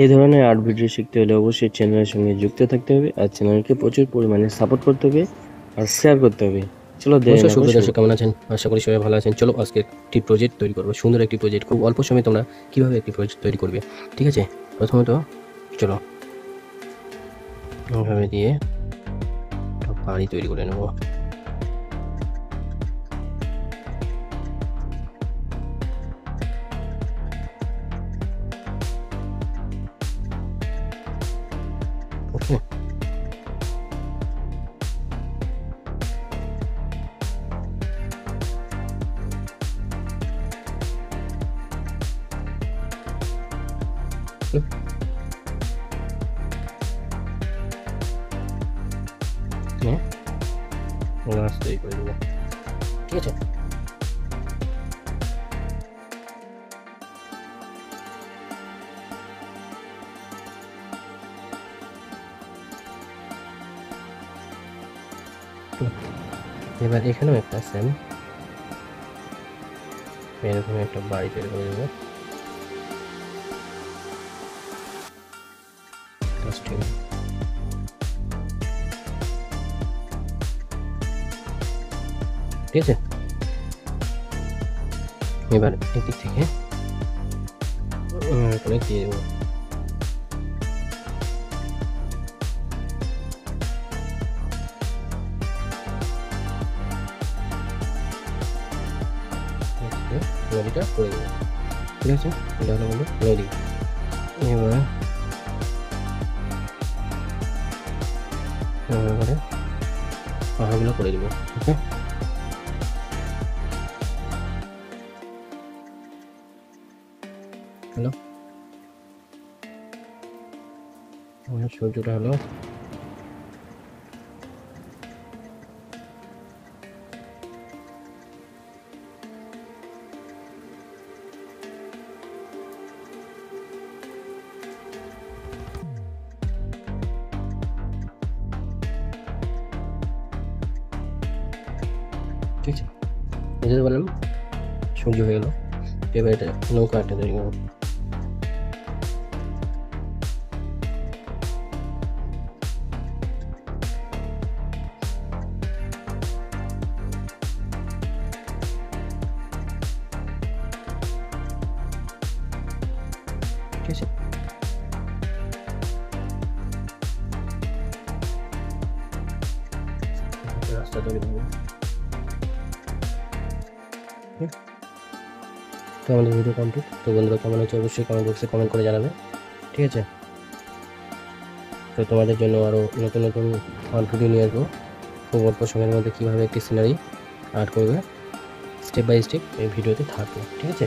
এই ধরনের art video শিখতে হলে অবশ্যই চ্যানেলের সঙ্গে যুক্ত থাকতে হবে, আর চ্যানেলকে প্রচুর পরিমাণে সাপোর্ট করতে হবে আর শেয়ার করতে হবে। চলো দেরি নমস্কার না করে সুপ্রিয় শুরু দর্শক, কেমন আছেন? আশা করি সবাই ভালো আছেন। চলো আজকে একটি প্রজেক্ট তৈরি করবো, সুন্দর একটি প্রজেক্ট। খুব অল্প সময়ে তোমরা কিভাবে একটি প্রজেক্ট তৈরি করবে, ঠিক আছে? প্রথমত চলো এইভাবে দিয়ে একটা বাড়ি তৈরি করে নেব। ওকে, গাছ তৈরি করে দেবো, ঠিক আছে? এবার এখানেও একটা সেম এরকম একটা বাড়ি তৈরি করে দেবো। ঠিক আছে, এবার এদিক থেকে করে দিয়ে দেবো। নদীটা করে দেবো, ঠিক আছে? এটা হলো বন্ধু নদী। এবার এবারে পাহাড়গুলো করে দেবো, ওকে? হলো সূর্যটা হলো ঠিক আছে, বুঝতে পারলাম। সূর্য হয়ে গেল, এবার এটা নৌকা একটা তৈরি করবো। ঠিক আছে, রাস্তা তৈরি করবো। তো আমাদের ভিডিও কমপ্লিট। তো বন্ধুরা কেমন হচ্ছে অবশ্যই কমেন্ট বক্সে কমেন্ট করে জানাবে, ঠিক আছে? তো তোমাদের জন্য আরও নতুন নতুন আর্ট ভিডিও নিয়ে আসবো। খুব অল্প সময়ের মধ্যে কীভাবে একটি সিনারি আর্ট করবে স্টেপ বাই স্টেপ এই ভিডিওতে থাকবে, ঠিক আছে?